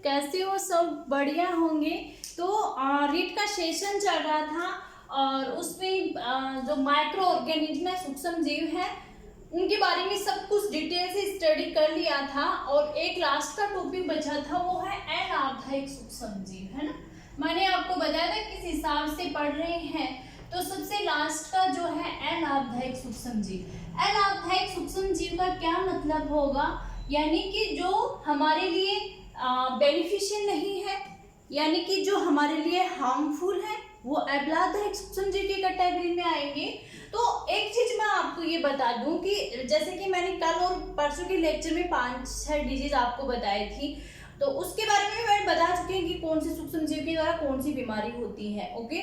कैसे हो? सब बढ़िया होंगे। तो रीट का सेशन चल रहा था और उसमें जो माइक्रो ऑर्गेनिज्म है, सूक्ष्म जीव है, उनके बारे में सब कुछ डिटेल से स्टडी कर लिया था। और एक लास्ट का टॉपिक बचा था, वो है अलाभदायक सूक्ष्म जीव, है ना। मैंने आपको बताया था किस हिसाब से पढ़ रहे हैं। तो सबसे लास्ट का जो है अलाभदायक सूक्ष्म जीव। अलाभदायक सूक्ष्म जीव का क्या मतलब होगा? यानी कि जो हमारे लिए बेनिफिशियल नहीं है, यानी कि जो हमारे लिए हार्मफुल है, वो अलाभदायक सूक्ष्म जीव की कैटेगरी में आएंगे। तो एक चीज मैं आपको ये बता दूं कि जैसे कि मैंने कल और परसों के लेक्चर में 5-6 डिजीज आपको बताई थी, तो उसके बारे में मैं बता चुकी हूँ कि कौन से सूक्ष्म जीव के द्वारा कौन सी बीमारी होती है। ओके,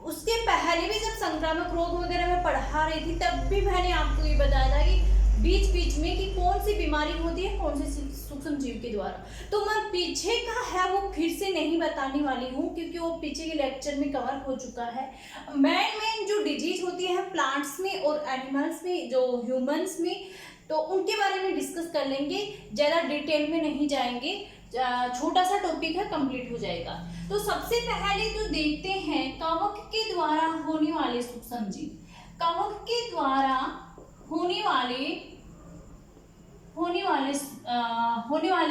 उसके पहले भी जब संक्रामक रोग वगैरह में पढ़ा रही थी, तब भी मैंने आपको ये बताया था कि बीच बीच में कि कौन सी बीमारी होती है कौन से सूक्ष्म जीव के द्वारा। तो मैं पीछे का है वो फिर से नहीं बताने वाली हूँ, क्योंकि वो पीछे के लेक्चर में कवर हो चुका है। मेन जो डिजीज होती है प्लांट्स में और एनिमल्स में, जो ह्यूमंस में, तो उनके बारे में डिस्कस कर लेंगे, ज़्यादा डिटेल में नहीं जाएंगे। छोटा सा टॉपिक है, कंप्लीट हो जाएगा। तो सबसे पहले तो देखते हैं कवक के द्वारा होने वाले सूक्ष्म जीव। कवक के द्वारा होने वाले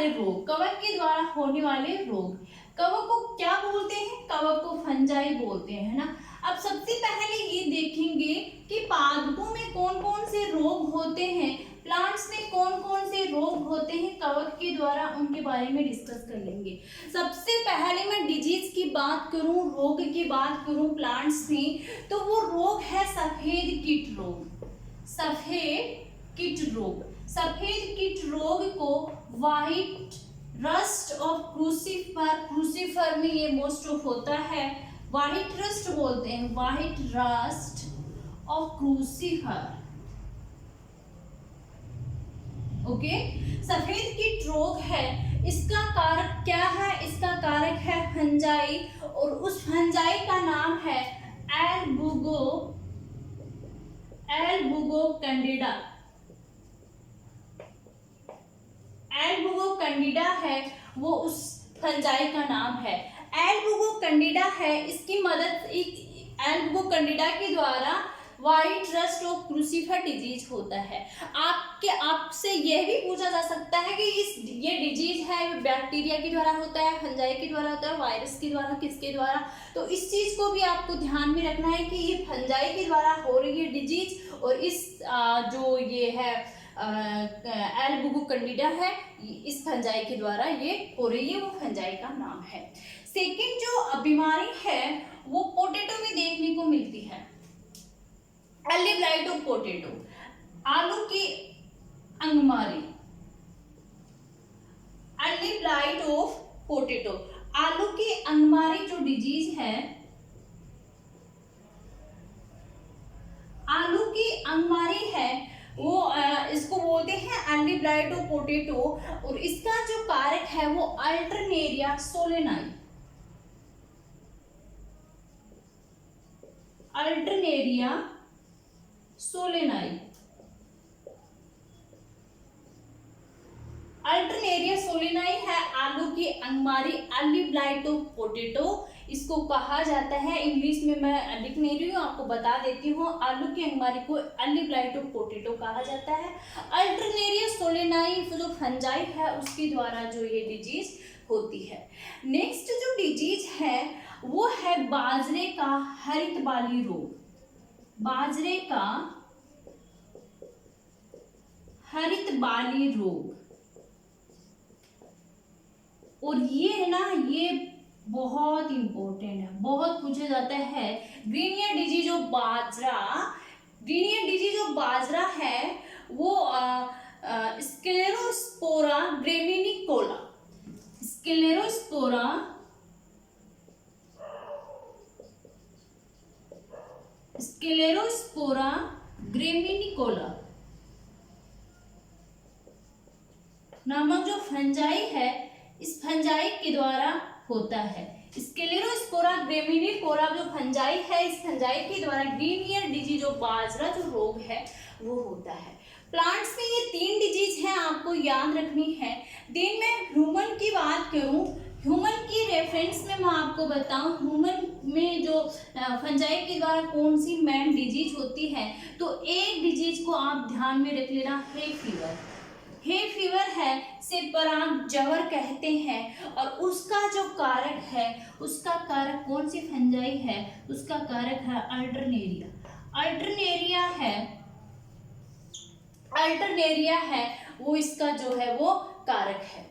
रोग, कवक के द्वारा होने वाले रोग। कवक को क्या बोलते हैं? कवक को फंजाई बोलते हैं, है ना। अब सबसे पहले ये देखेंगे कि पादपों में कौन कौन से रोग होते हैं, प्लांट्स में कौन कौन से रोग होते हैं कवक के द्वारा, उनके बारे में डिस्कस कर लेंगे। सबसे पहले मैं डिजीज की बात करूं, रोग की बात करूं प्लांट्स में, तो वो रोग है सफेद कीट रोग। सफेद कीट रोग, सफेद कीट रोग को व्हाइट रस्ट ऑफ क्रूसीफर में ये मोस्ट ऑफ होता है, व्हाइट रस्ट बोलते हैं, white rust of crucifer. Okay, सफेद कीट रोग है। इसका कारक क्या है? इसका कारक है फंजाई, और उस फंजाई का नाम है एल्बुगो कैंडिडा। एल्बुगो कैंडिडा है वो उस फंजाई का नाम है। एल्बुगो कैंडिडा है, इसकी मदद एल्बुगो कैंडिडा के द्वारा white rust of crucifer disease होता है। आपसे यह भी पूछा जा सकता है कि ये डिजीज है बैक्टीरिया के द्वारा होता है, फंजाई के द्वारा होता है, वायरस के द्वारा, किसके द्वारा? तो इस चीज को भी आपको ध्यान में रखना है कि ये फंजाई के द्वारा हो रही है डिजीज, और इस जो ये है एल्बुगो कैंडिडा है, इस फंजाई के द्वारा ये हो रही है, वो फंजाई का नाम है। सेकंड जो बीमारी है वो पोटैटो में देखने को मिलती है, अर्ली ब्लाइट ऑफ पोटैटो, आलू की अंगमारी। अर्ली ब्लाइट ऑफ पोटैटो, आलू की अंगमारी जो डिजीज है, आलू की अंगमारी है, वो इसको बोलते हैं अर्ली ब्लाइट ऑफ पोटैटो, और इसका जो कारक है वो Alternaria solani. Alternaria solani, Alternaria solani है आलू की अंगमारी, अर्ली ब्लाइट ऑफ पोटैटो इसको कहा जाता है। इंग्लिश में मैं लिख नहीं रही हूँ, आपको बता देती हूँ। आलू की अंगमारी को अर्ली ब्लाइट ऑफ पोटैटो कहा जाता है। अल्टरनेरिया सोलेनाई जो फंजाई है उसके द्वारा जो ये डिजीज होती है। नेक्स्ट जो डिजीज है वो है बाजरे का हरित बाली रोग। बाजरे का हरित बाली रोग, और ये ना ये बहुत इंपॉर्टेंट है, बहुत पूछा जाता है। Green ear disease of bajra, green ear disease of bajra है वो स्क्लेरोस्पोरा ग्रेमिनिकोला, स्क्लेरोस्पोरा ग्रेमिनिकोला नामक जो फंजाई है, इस फंजाई के द्वारा होता है। स्क्लेरोस्पोरा ग्रेमिनिकोला जो फंजाई है, इस फंजाई के द्वारा ग्रीनियर डिजीज ऑफ बाजरा जो रोग है वो होता है। प्लांट्स में ये 3 डिजीज हैं, आपको याद रखनी है। दिन में ह्यूमन की बात करूं ह्यूमन की रेफरेंस में मैं आपको बताऊं, ह्यूमन में जो फंजाई के द्वारा कौन सी मेन डिजीज होती है, तो एक डिजीज को आप ध्यान में रख लेना, हे फीवर। हे फीवर है से पर आप जवर कहते हैं, और उसका जो कारक है, उसका कारक कौन सी फंजाई है, उसका कारक है अल्टरनेरिया। अल्टरनेरिया है वो इसका जो है वो कारक है।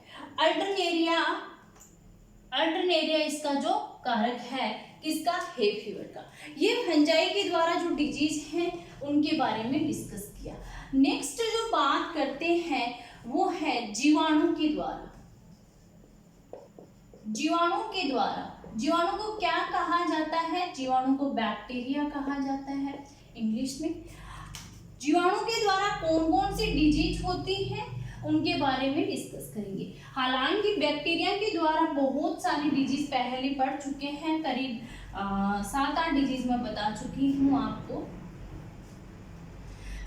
अल्टरनेरिया इसका जो कारक है किसका, हे फीवर का। ये फंजाई के द्वारा जो डिजीज हैं उनके बारे में डिस्कस किया। नेक्स्ट जो बात करते हैं वो है जीवाणु के द्वारा। जीवाणु को क्या कहा जाता है, जीवाणु को बैक्टीरिया कहा जाता है इंग्लिश में। जीवाणु के द्वारा कौन कौन सी डिजीज होती है उनके बारे में डिस्कस करेंगे। हालांकि बैक्टीरिया के द्वारा बहुत सारी डिजीज पहले पढ़ चुके हैं, करीब 7-8 डिजीज मैं बता चुकी हूँ आपको।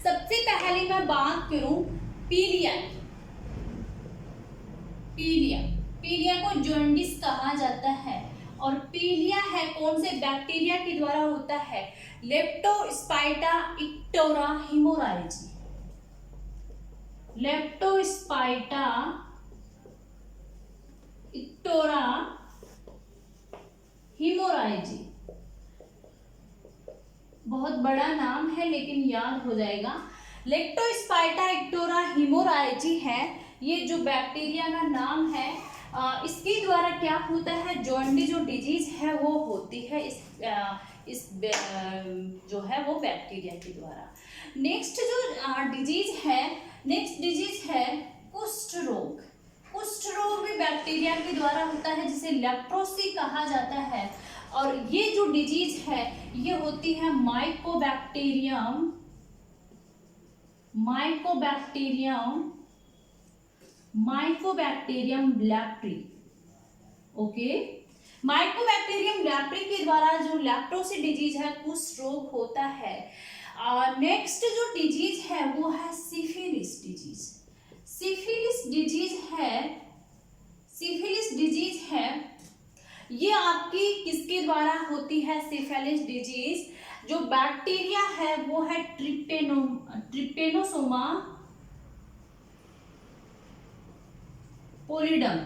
सबसे पहले मैं बात करूं पीलिया को जॉन्डिस कहा जाता है, और पीलिया है कौन से बैक्टीरिया के द्वारा होता है, लेप्टोस्पाइरा इक्टोरा हेमोराइजी। लेप्टोस्पाइरा इक्टोरा हेमोराइजी, बहुत बड़ा नाम है लेकिन याद हो जाएगा। लेप्टोस्पाइरा इक्टोरा हेमोराइजी है ये जो बैक्टीरिया का नाम है। इसके द्वारा क्या होता है, जॉन्डिस जो डिजीज है वो होती है इस जो है वो बैक्टीरिया के द्वारा। नेक्स्ट डिजीज है कुष्ठ रोग। कुष्ठ रोग भी बैक्टीरिया के द्वारा होता है जिसे लेप्रोसी कहा जाता है, और ये जो डिजीज है ये होती है Mycobacterium leprae. Okay, Mycobacterium leprae के द्वारा जो लेप्रोसी डिजीज है, कुष्ठ रोग होता है। नेक्स्ट जो डिजीज है वो है सिफिलिस डिजीज है ये आपकी किसके द्वारा होती है, सिफिलिस डिजीज। जो बैक्टीरिया है वो है ट्रिपेनोसोमा पोलिडम।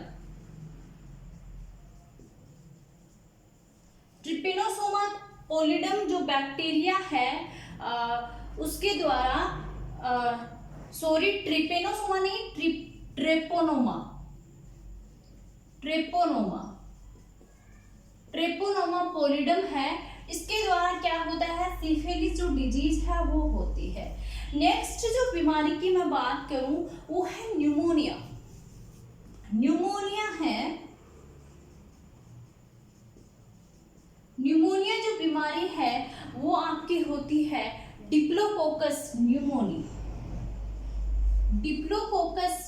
ट्रिपेनोसोमा पोलिडम जो बैक्टीरिया है उसके द्वारा ट्रिपेनोसोमा नहीं, ट्रेपोनोमा पोलिडम है, इसके द्वारा क्या होता है, सिफिलिस जो डिजीज है वो होती है। नेक्स्ट जो बीमारी की मैं बात करूं वो है न्यूमोनिया। न्यूमोनिया जो बीमारी है वो आपकी होती है डिप्लोकोकस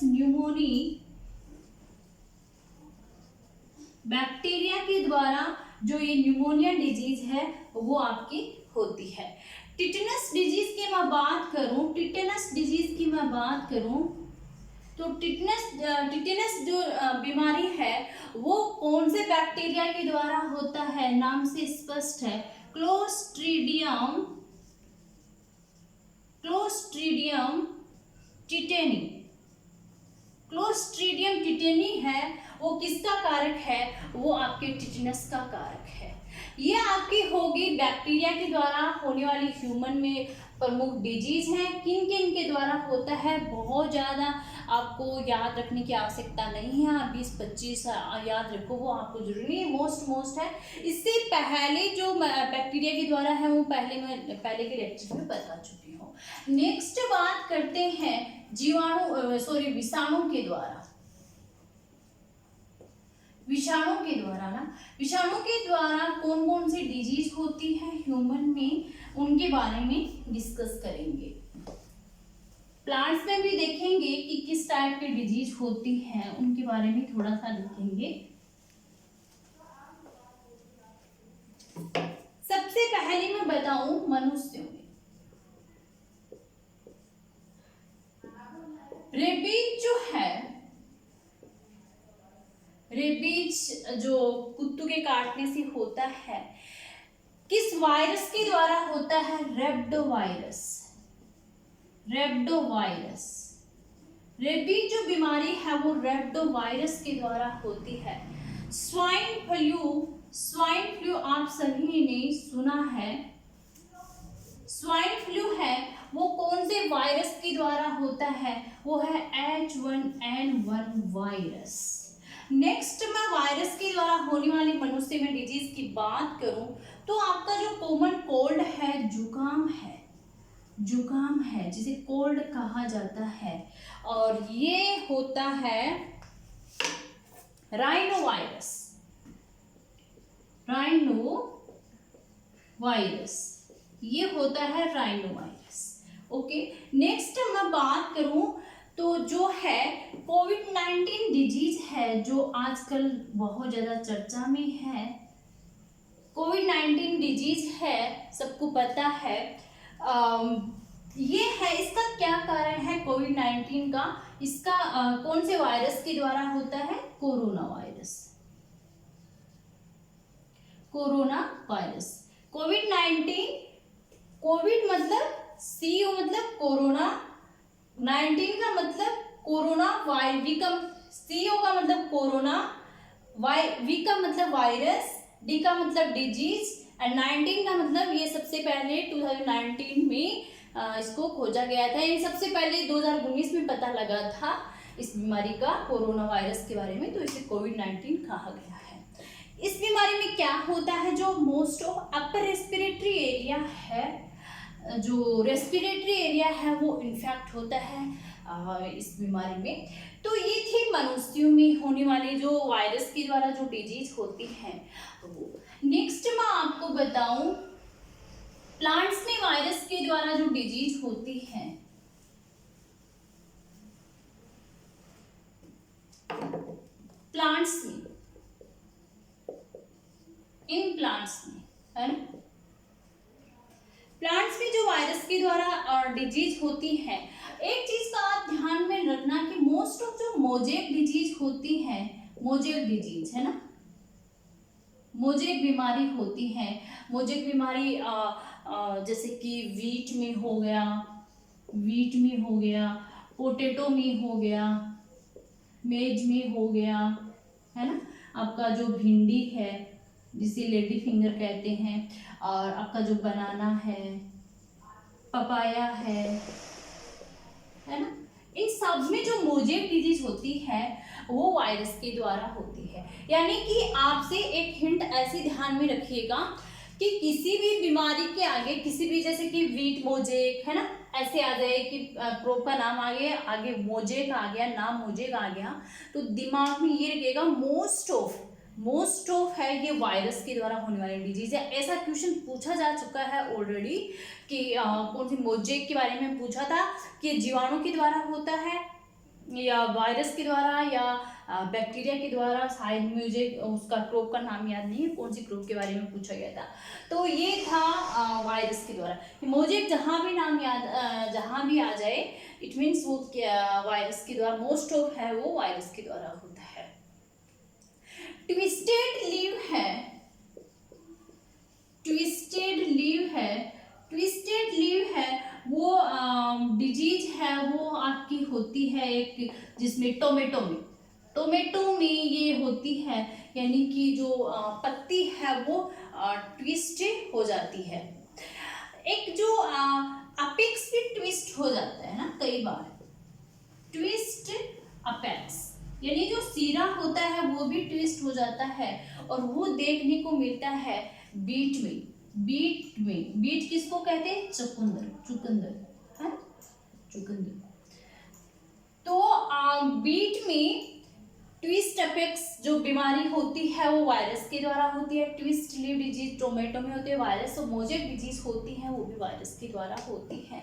न्यूमोनी बैक्टीरिया के द्वारा जो ये न्यूमोनिया डिजीज है वो आपकी होती है। टिटेनस डिजीज की मैं बात करूं तो टिटेनस जो बीमारी है वो कौन से बैक्टीरिया के द्वारा होता है, नाम से स्पष्ट है, क्लोस्ट्रीडियम टिटेनी है, वो किसका कारक है, वो आपके टिटेनस का कारक है। ये आपकी होगी बैक्टीरिया के द्वारा होने वाली ह्यूमन में प्रमुख डिजीज है। किन किन के द्वारा होता है बहुत ज़्यादा आपको याद रखने की आवश्यकता नहीं है, आप 20-25 याद रखो, वो आपको जरूरी है, मोस्ट है। इससे पहले जो बैक्टीरिया के द्वारा है वो पहले के लेक्चर में बता चुकी हूँ। नेक्स्ट बात करते हैं विषाणु के द्वारा कौन कौन सी डिजीज होती है ह्यूमन में, उनके बारे में डिस्कस करेंगे। प्लांट्स में भी देखेंगे कि किस टाइप की डिजीज होती हैं, उनके बारे में थोड़ा सा देखेंगे। सबसे पहले मैं बताऊं मनुष्यों में, रेबीज डिजीज जो कुत्तों के काटने से होता है, किस वायरस के द्वारा होता है? रेब्डोवायरस। रेब्डोवायरस, रेबीज जो बीमारी है वो रेब्डोवायरस के द्वारा होती है। स्वाइन फ्लू, स्वाइन फ्लू आप सभी ने सुना है। स्वाइन फ्लू है वो कौन से वायरस के द्वारा होता है? वो है H1N1 वायरस। नेक्स्ट मैं वायरस के द्वारा होने वाली मनुष्य में डिजीज की बात करूं तो आपका जो कॉमन कोल्ड है, जुकाम है, जुकाम है जिसे कोल्ड कहा जाता है, और ये होता है राइनो वायरस। राइनो वायरस, ये होता है राइनो वायरस। ओके, नेक्स्ट मैं बात करूं तो जो है कोविड-19 डिजीज है जो आजकल बहुत ज़्यादा चर्चा में है। कोविड-19 डिजीज है, सबको पता है। ये है, इसका क्या कारण है कोविड-19 का? इसका कौन से वायरस के द्वारा होता है? Corona virus. कोरोना वायरस, कोविड-19, कोविड मतलब CO मतलब कोरोना, 19 का मतलब कोरोना, वी का CO का मतलब कोरोना, वी का मतलब वायरस, डी का मतलब डिजीज, एंड 19 का मतलब ये सबसे पहले 2019 में इसको खोजा गया था। ये सबसे पहले 2019 में पता लगा था इस बीमारी का, कोरोना वायरस के बारे में, तो इसे कोविड-19 कहा गया है। इस बीमारी में क्या होता है? जो most of upper respiratory area है, जो रेस्पिरेटरी एरिया है वो इन्फेक्ट होता है इस बीमारी में। तो ये थी मनुष्यों में होने वाली जो वायरस के द्वारा जो डिजीज होती है वो। नेक्स्ट मैं आपको बताऊं प्लांट्स में वायरस के द्वारा जो डिजीज होती है। प्लांट्स में, इन प्लांट्स में, है ना, प्लांट्स में जो वायरस के द्वारा डिजीज होती है, एक चीज का आप ध्यान में रखना कि मोस्ट ऑफ जो मोजेक डिजीज होती है, मोजेक डिजीज है ना, मोजेक बीमारी होती है। मोजेक बीमारी जैसे कि वीट में हो गया, वीट में हो गया, पोटैटो में हो गया, मेज में हो गया, है ना, आपका जो भिंडी है जिसे लेडी फिंगर कहते हैं, और आपका जो बनाना है, पपाया है ना, इन सब में जो मोजेक डिजीज होती है वो वायरस के द्वारा होती है। यानी कि आपसे एक हिंट ऐसे ध्यान में रखिएगा कि किसी भी बीमारी के आगे, किसी भी जैसे कि वीट मोजेक है ना, ऐसे आ जाए कि क्रोप का नाम आ गया, आगे मोजेक आ गया, नाम मोजेक आ गया, तो दिमाग में ये रखिएगा मोस्ट ऑफ है ये वायरस के द्वारा होने वाली डिजीज है। ऐसा क्वेश्चन पूछा जा चुका है ऑलरेडी कि कौन सी मोजेक के बारे में पूछा था कि जीवाणु के द्वारा होता है या वायरस के द्वारा या बैक्टीरिया के द्वारा। शायद मुझे उसका क्रोप का नाम याद नहीं है, कौन सी क्रोप के बारे में पूछा गया था। तो ये था वायरस के द्वारा। मोजेक जहाँ भी नाम याद जहाँ भी आ जाए, इट मीन्स वो वायरस के द्वारा, मोस्ट ऑफ है वो वायरस के द्वारा होता है। ट्विस्टेड लीव है, ट्विस्टेड लीव है, ट्विस्टेड लीव है वो डिजीज है, वो आपकी होती है एक, जिसमें टोमेटो में ये होती है, यानी कि जो पत्ती है वो ट्विस्ट हो जाती है। एक जो अपेक्स भी ट्विस्ट हो जाता है ना कई बार, ट्विस्ट अपेक्स, यानी जो सिरा होता है वो भी ट्विस्ट हो जाता है, और वो देखने को मिलता है बीट में। बीट किसको कहते हैं? चुकंदर है, चुकंदर। तो बीट में ट्विस्ट अपेक्स जो बीमारी होती है वो वायरस के द्वारा होती है। ट्विस्ट लीव डिजीज टोमेटो में होती है वायरस, और मोजेक डिजीज होती है वो भी वायरस के द्वारा होती है।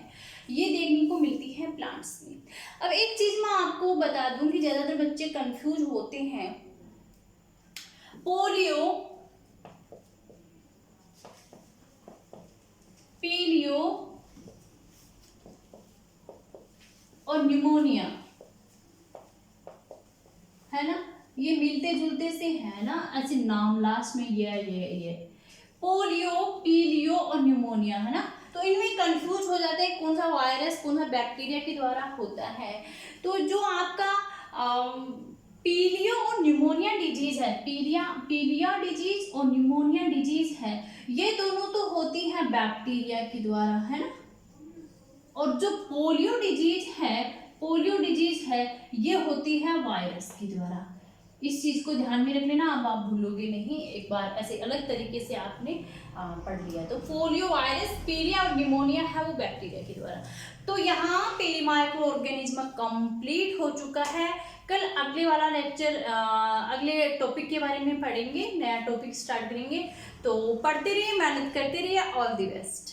ये देखने को मिलती है प्लांट्स में। अब एक चीज मैं आपको बता दूं कि ज्यादातर बच्चे कंफ्यूज होते हैं, पोलियो, पीलियो और निमोनिया, है ना, ये मिलते जुलते से है ना, ऐसे नाम लास्ट में ये पोलियो, पीलियो और न्यूमोनिया, है ना। तो इनमें कंफ्यूज हो जाते हैं कौन सा वायरस कौन सा बैक्टीरिया के द्वारा होता है। तो जो आपका पीलियो और न्यूमोनिया डिजीज है, पीलिया डिजीज और न्यूमोनिया डिजीज है, ये दोनों तो होती है बैक्टीरिया के द्वारा, है ना। और जो पोलियो डिजीज है ये होती है वायरस के द्वारा। इस चीज को ध्यान में रख लेना, अब आप भूलोगे नहीं, एक बार ऐसे अलग तरीके से आपने पढ़ लिया। तो पोलियो वायरस, पीलिया और निमोनिया है वो बैक्टीरिया के द्वारा। तो यहाँ पे माइक्रो ऑर्गेनिज्म कंप्लीट हो चुका है। कल अगले वाला लेक्चर अगले टॉपिक के बारे में पढ़ेंगे, नया टॉपिक स्टार्ट करेंगे। तो पढ़ते रहिए, मेहनत करते रहिए। All the best.